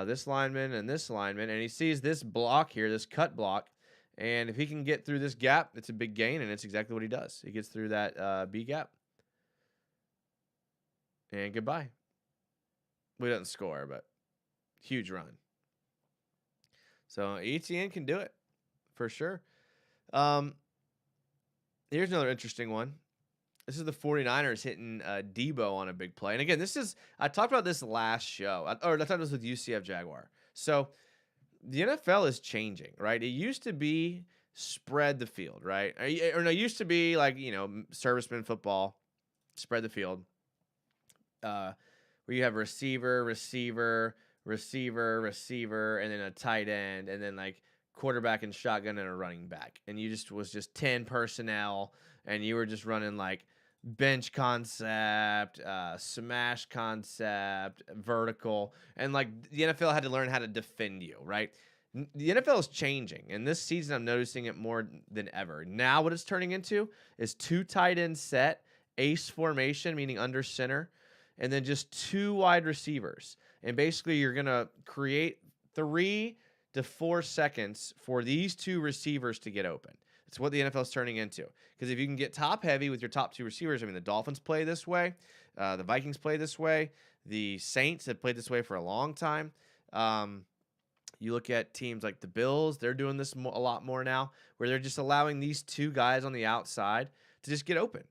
this lineman and this lineman, and he sees this block here, this cut block, and if he can get through this gap, it's a big gain, and it's exactly what he does. He gets through that B gap, and goodbye. We didn't score, but huge run. So ETN can do it for sure. Here's another interesting one. This is the 49ers hitting Debo on a big play. And again, I talked about this last show. I talked about this with UCF Jaguar. So the NFL is changing, right? It used to be spread the field, right? Or no, it used to be like, serviceman football, spread the field. Where you have receiver, and then a tight end, and then like quarterback and shotgun and a running back. And you was just 10 personnel, and you were just running like bench concept, smash concept, vertical, and like the NFL had to learn how to defend you, right? The NFL is changing, and this season I'm noticing it more than ever. Now what it's turning into is 2 tight end set, ace formation, meaning under center, and then just 2 wide receivers. And basically you're going to create 3 to 4 seconds for these 2 receivers to get open. It's what the NFL is turning into. Because if you can get top heavy with your top 2 receivers, I mean, the Dolphins play this way. The Vikings play this way. The Saints have played this way for a long time. You look at teams like the Bills, they're doing this a lot more now, where they're just allowing these 2 guys on the outside to just get open.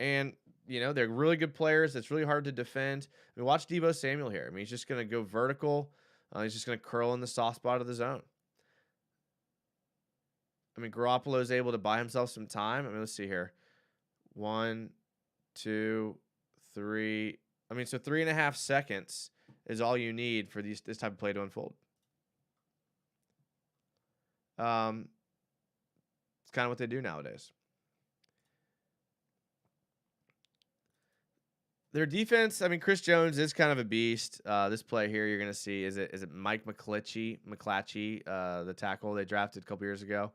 And, they're really good players. It's really hard to defend. I mean, watch Deebo Samuel here. I mean, he's just going to go vertical. He's just going to curl in the soft spot of the zone. I mean, Garoppolo is able to buy himself some time. I mean, let's see here. 1, 2, 3. I mean, so 3.5 seconds is all you need for this type of play to unfold. It's kind of what they do nowadays. Their defense, I mean, Chris Jones is kind of a beast. This play here, you're going to see, is it Mike McClatchy, the tackle they drafted a couple years ago?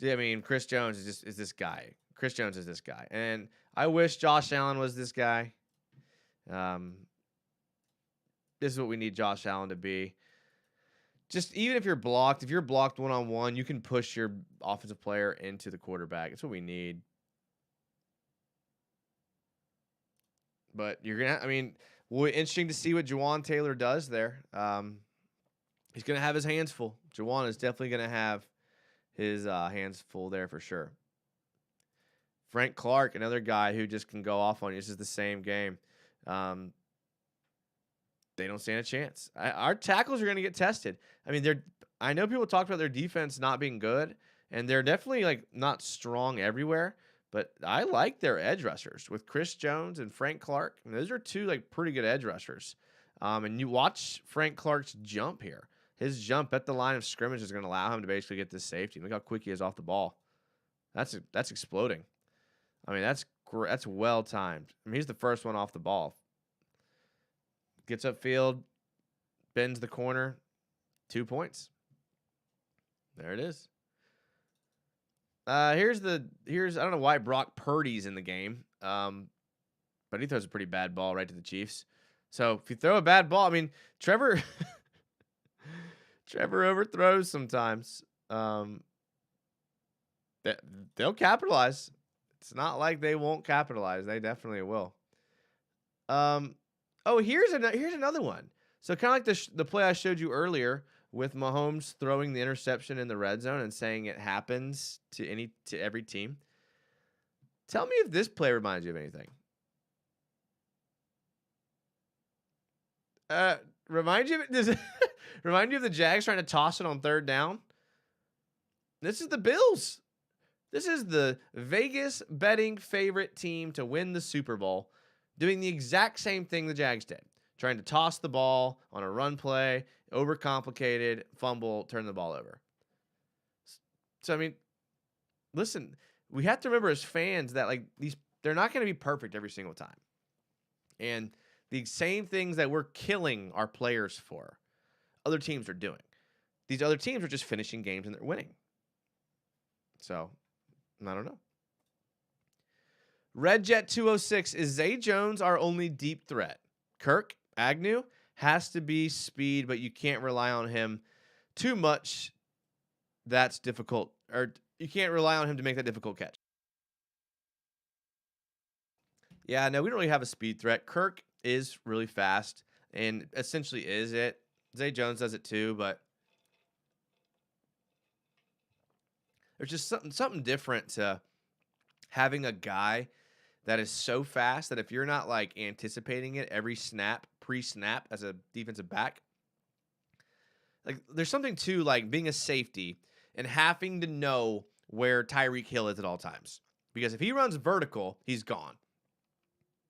I mean, Chris Jones is this guy. Chris Jones is this guy. And I wish Josh Allen was this guy. This is what we need Josh Allen to be. Just even if you're blocked one-on-one, you can push your offensive player into the quarterback. That's what we need. But you're going to, interesting to see what Juwan Taylor does there. He's going to have his hands full. Juwan is definitely going to have his hands full there for sure. Frank Clark, another guy who just can go off on you. This is the same game. They don't stand a chance. Our tackles are going to get tested. I know people talked about their defense not being good, and they're definitely not strong everywhere. But I like their edge rushers with Chris Jones and Frank Clark. Those are two pretty good edge rushers. And you watch Frank Clark's jump here. His jump at the line of scrimmage is going to allow him to basically get this safety. Look how quick he is off the ball. That's exploding. That's well timed. He's the first one off the ball. Gets upfield, bends the corner, 2 points. There it is. Here's I don't know why Brock Purdy's in the game, but he throws a pretty bad ball right to the Chiefs. So if you throw a bad ball, Trevor overthrows sometimes. They'll capitalize. It's not like they won't capitalize. They definitely will. Here's another one. So kind of like the play I showed you earlier with Mahomes throwing the interception in the red zone and saying it happens to every team. Tell me if this play reminds you of anything. Does it remind you of the Jags trying to toss it on third down? This is the Bills. This is the Vegas betting favorite team to win the Super Bowl, doing the exact same thing the Jags did. Trying to toss the ball on a run play, overcomplicated, fumble, turn the ball over. So, listen, we have to remember as fans that they're not going to be perfect every single time. And the same things that we're killing our players for, other teams are doing. These other teams are just finishing games and they're winning. So, I don't know. Redjet 206, is Zay Jones our only deep threat? Kirk, Agnew has to be speed, but you can't rely on him too much. That's difficult, or you can't rely on him to make that difficult catch. Yeah, no, we don't really have a speed threat. Kirk is really fast and essentially is it. Zay Jones does it too, but there's just something different to having a guy that is so fast that if you're not anticipating it every snap, pre-snap as a defensive back, there's something to being a safety and having to know where Tyreek Hill is at all times. Because if he runs vertical, he's gone.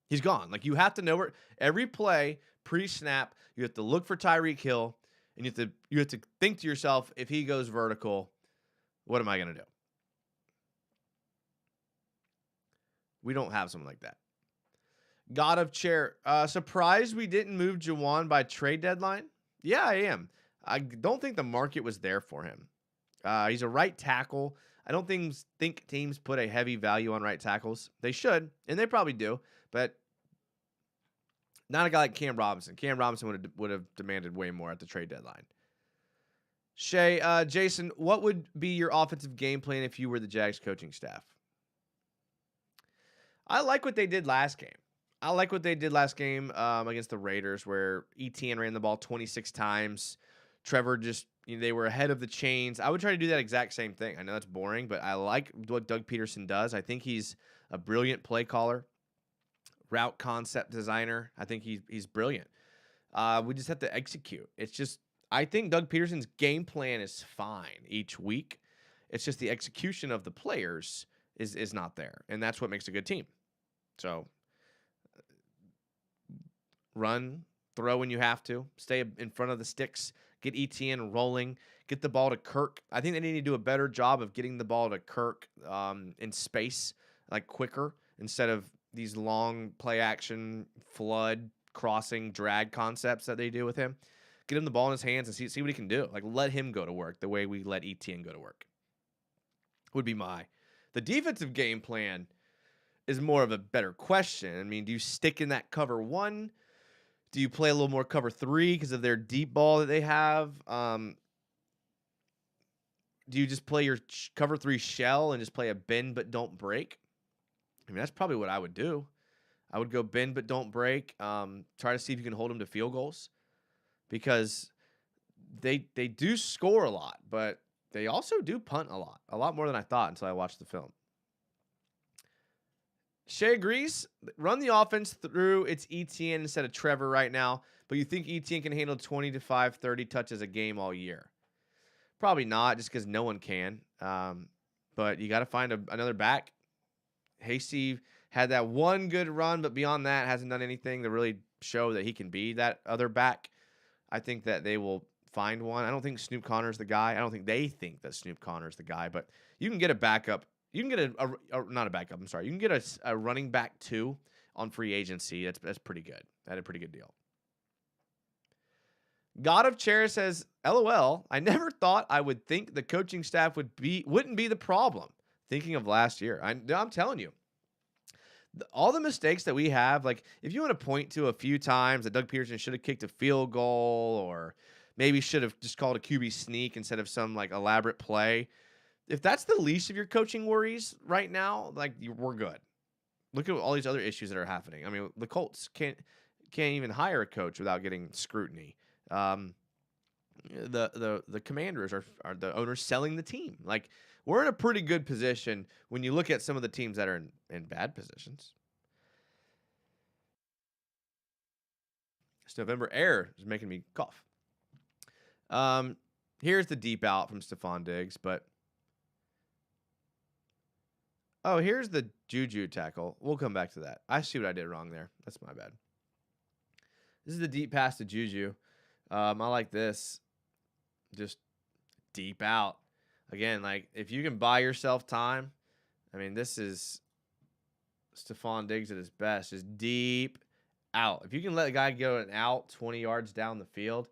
He's gone. You have to know where every play, pre-snap, you have to look for Tyreek Hill, and you have to think to yourself, if he goes vertical, what am I going to do? We don't have someone like that. God of Chair. Surprised we didn't move Juwan by trade deadline? Yeah, I am. I don't think the market was there for him. He's a right tackle. I don't think teams put a heavy value on right tackles. They should, and they probably do, but not a guy like Cam Robinson. Cam Robinson would have demanded way more at the trade deadline. Jason, what would be your offensive game plan if you were the Jags coaching staff? I like what they did last game. Against the Raiders, where Etienne ran the ball 26 times. Trevor they were ahead of the chains. I would try to do that exact same thing. I know that's boring, but I like what Doug Peterson does. I think he's a brilliant play caller, route concept designer. I think he's brilliant. We just have to execute. I think Doug Peterson's game plan is fine each week. It's just the execution of the players is not there, and that's what makes a good team. So run, throw when you have to, stay in front of the sticks, get ETN rolling, get the ball to Kirk. I think they need to do a better job of getting the ball to Kirk in space, quicker, instead of these long play action, flood, crossing, drag concepts that they do with him. Get him the ball in his hands and see what he can do. Let him go to work the way we let ETN go to work. Would be my The defensive game plan is more of a better question. I mean, do you stick in that cover 1? Do you play a little more cover 3 because of their deep ball that they have? Do you just play your cover 3 shell and just play a bend but don't break? I mean, that's probably what I would do. I would go bend but don't break. Try to see if you can hold them to field goals, because they do score a lot, but they also do punt a lot more than I thought until I watched the film. Shay agrees. Run the offense through its ETN instead of Trevor right now, but you think ETN can handle 25, 30 touches a game all year? Probably not, just because no one can. But you got to find another back. Hasty had that one good run, but beyond that, hasn't done anything to really show that he can be that other back. I think that they will find one. I don't think Snoop Connor's the guy. I don't think they think that Snoop Connor's the guy, but you can get a backup. You can get not a backup. I'm sorry. You can get a running back 2 on free agency. That's pretty good. That a pretty good deal. God of Chair says, LOL, I never thought I would think the coaching staff wouldn't be the problem. Thinking of last year. I'm telling you. All the mistakes that we have, like if you want to point to a few times that Doug Peterson should have kicked a field goal, or maybe should have just called a QB sneak instead of some like elaborate play. If that's the least of your coaching worries right now, like we're good. Look at all these other issues that are happening. I mean, the Colts can't even hire a coach without getting scrutiny. The Commanders are the owners selling the team. Like, we're in a pretty good position when you look at some of the teams that are in bad positions. This November air is making me cough. Here's the deep out from Stephon Diggs, but here's the Juju tackle. We'll come back to that. I see what I did wrong there. That's my bad. This is the deep pass to Juju. I like this. Just deep out. Again, like, if you can buy yourself time, I mean, this is Stephon Diggs at his best. Just deep out. If you can let a guy go an out 20 yards down the field,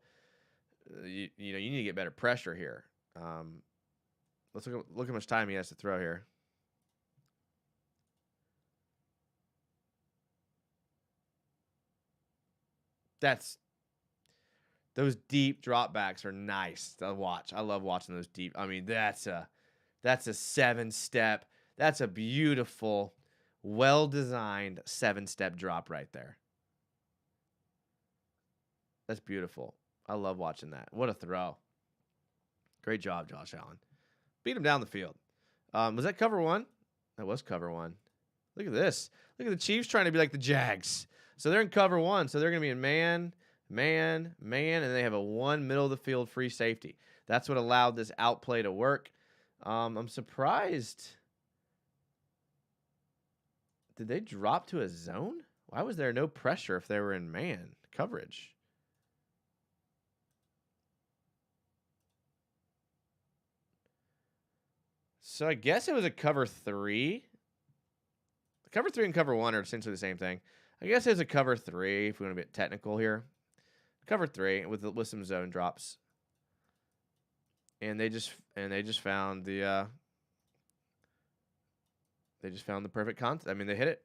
you need to get better pressure here. Let's look how much time he has to throw here. Those deep dropbacks are nice to watch. I love watching those deep. I mean, that's a 7-step. That's a beautiful, well-designed 7-step drop right there. That's beautiful. I love watching that. What a throw. Great job, Josh Allen. Beat him down the field. Was that cover 1? That was cover 1. Look at this. Look at the Chiefs trying to be like the Jags. So they're in cover 1. So they're going to be in man, and they have a 1 middle of the field free safety. That's what allowed this outplay to work. I'm surprised. Did they drop to a zone? Why was there no pressure if they were in man coverage? So I guess it was a cover 3. Cover 3 and cover 1 are essentially the same thing. I guess it's a cover 3 if we want to be technical here. Cover 3 with some zone drops. And they just found the perfect concept. I mean, they hit it.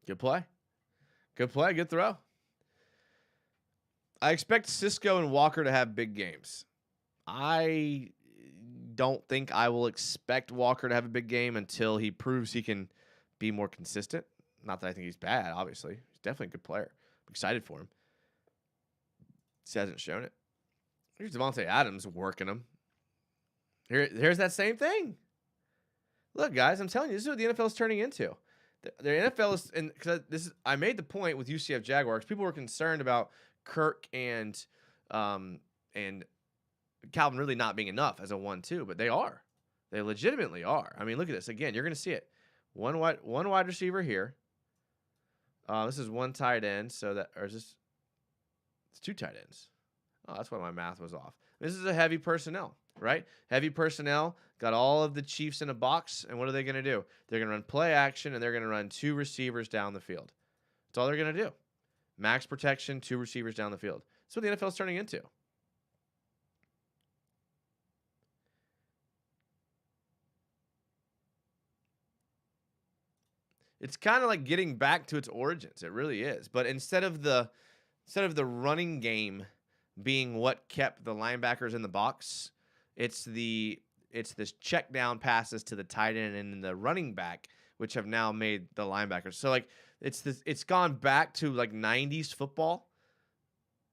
Good play. Good play, good throw. I expect Cisco and Walker to have big games. I don't think I will expect Walker to have a big game until he proves he can be more consistent. Not that I think he's bad, obviously. He's definitely a good player. I'm excited for him. He hasn't shown it. Here's Devontae Adams working him. Here's that same thing. Look, guys, I'm telling you, this is what the NFL is turning into. The NFL is, and because I made the point with UCF Jaguars, people were concerned about Kirk and Calvin really not being enough as a 1-2, but they are. They legitimately are. I mean, look at this again. You're going to see it. One wide receiver here. This is 1 tight end. It's 2 tight ends. Oh, that's why my math was off. This is a heavy personnel, right? Heavy personnel. Got all of the Chiefs in a box, and what are they going to do? They're going to run play action, and they're going to run 2 receivers down the field. That's all they're going to do. Max protection, 2 receivers down the field. That's what the NFL is turning into. It's kind of like getting back to its origins. It really is. But instead of the running game being what kept the linebackers in the box, it's this check down passes to the tight end and the running back, which have now made the linebackers. So like it's gone back to like 90s football,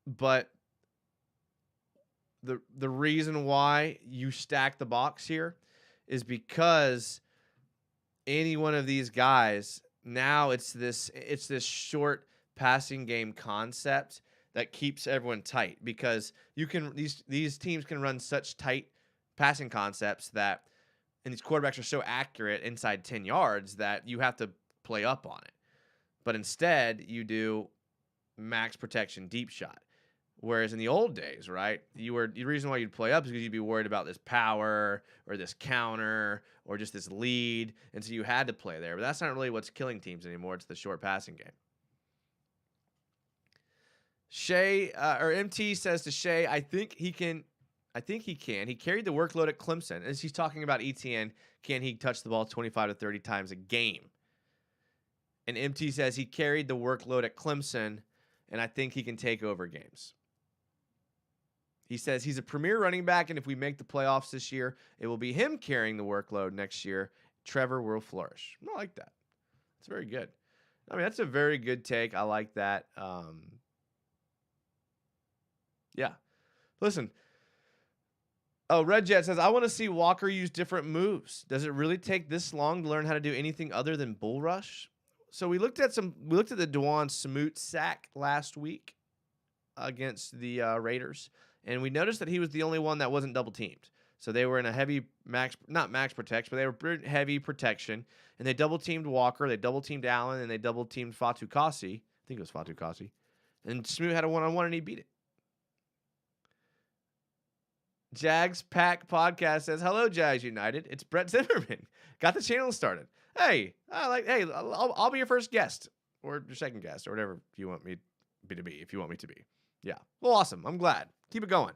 but the reason why you stack the box here is because any one of these guys, now it's this short passing game concept that keeps everyone tight, because you can these teams can run such tight passing concepts that, and these quarterbacks are so accurate inside 10 yards that you have to play up on it. But instead, you do max protection deep shot. Whereas in the old days, right, the reason why you'd play up is because you'd be worried about this power or this counter or just this lead, and so you had to play there. But that's not really what's killing teams anymore. It's the short passing game. Shea or MT says to Shea, I think he can. He carried the workload at Clemson. As he's talking about ETN, can he touch the ball 25 to 30 times a game? And MT says he carried the workload at Clemson, and I think he can take over games. He says he's a premier running back, and if we make the playoffs this year, it will be him carrying the workload next year. Trevor will flourish. I like that. It's very good. I mean, that's a very good take. I like that. Yeah. Listen. Oh, Red Jet says, I want to see Walker use different moves. Does it really take this long to learn how to do anything other than bull rush? So we looked at the Dwan Smoot sack last week against the Raiders, and we noticed that he was the only one that wasn't double teamed. So they were in a heavy not max protection, but they were heavy protection, and they double teamed Walker, they double teamed Allen, and they double teamed Fatu Kasi. I think it was Fatu Kasi. And Smoot had a one-on-one, and he beat it. Jags Pack Podcast says, hello, Jags United. It's Brett Zimmerman. Got the channel started. Hey, I'll be your first guest or your second guest or whatever you want me to be, if you want me to be. Yeah. Well, awesome. I'm glad. Keep it going.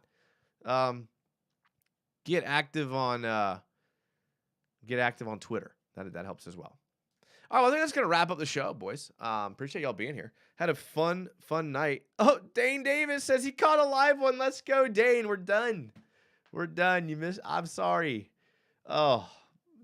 Get active on Twitter. That helps as well. All right, well, I think that's going to wrap up the show, boys. Appreciate y'all being here. Had a fun night. Oh, Dane Davis says he caught a live one. Let's go, Dane. We're done. You missed. I'm sorry. Oh,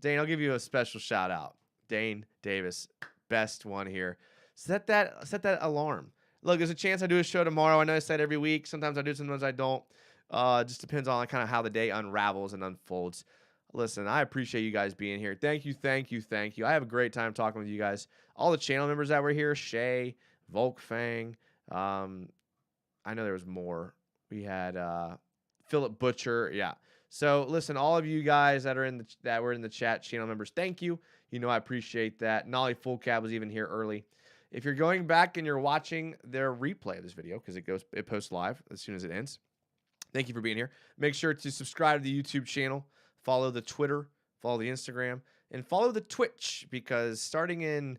Dane, I'll give you a special shout out. Dane Davis, best one here. Set that alarm. Look, there's a chance I do a show tomorrow. I know I said every week. Sometimes I do, sometimes I don't. It just depends on kind of how the day unravels and unfolds. Listen, I appreciate you guys being here. Thank you. I have a great time talking with you guys. All the channel members that were here, Shay, Volkfang. I know there was more. We had Philip Butcher. Yeah. So listen, all of you guys that were in the chat, channel members, thank you. You know I appreciate that. Nolly Full Cab was even here early. If you're going back and you're watching their replay of this video, because it posts live as soon as it ends. Thank you for being here. Make sure to subscribe to the YouTube channel, follow the Twitter, follow the Instagram, and follow the Twitch, because starting in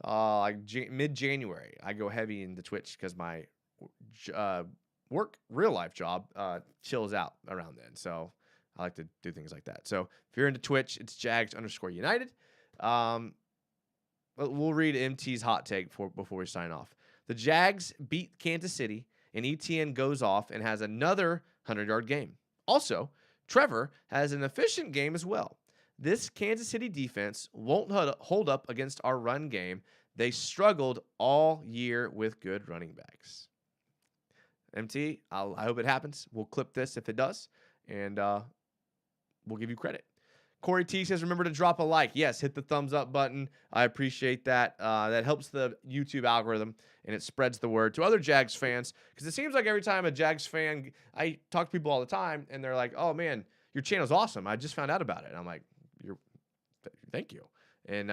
mid-January, I go heavy into Twitch because my real life job chills out around then. So I like to do things like that. So if you're into Twitch, it's Jags_United. We'll read MT's hot take before we sign off. The Jags beat Kansas City, and ETN goes off and has another 100-yard game. Also, Trevor has an efficient game as well. This Kansas City defense won't hold up against our run game. They struggled all year with good running backs. MT, I hope it happens. We'll clip this if it does, and we'll give you credit. Corey T says, remember to drop a like. Yes, hit the thumbs up button. I appreciate that. That helps the YouTube algorithm, and it spreads the word to other Jags fans, because it seems like every time a Jags fan, I talk to people all the time, and they're like, oh, man, your channel's awesome. I just found out about it. And I'm like, thank you. And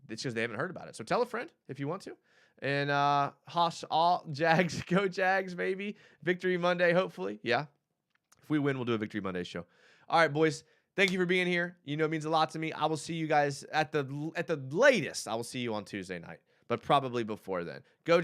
it's because they haven't heard about it. So tell a friend if you want to. And Hoss, all Jags, go Jags, baby. Victory Monday, hopefully. Yeah. If we win, we'll do a Victory Monday show. All right, boys. Thank you for being here. You know it means a lot to me. I will see you guys at the latest. I will see you on Tuesday night, but probably before then. Go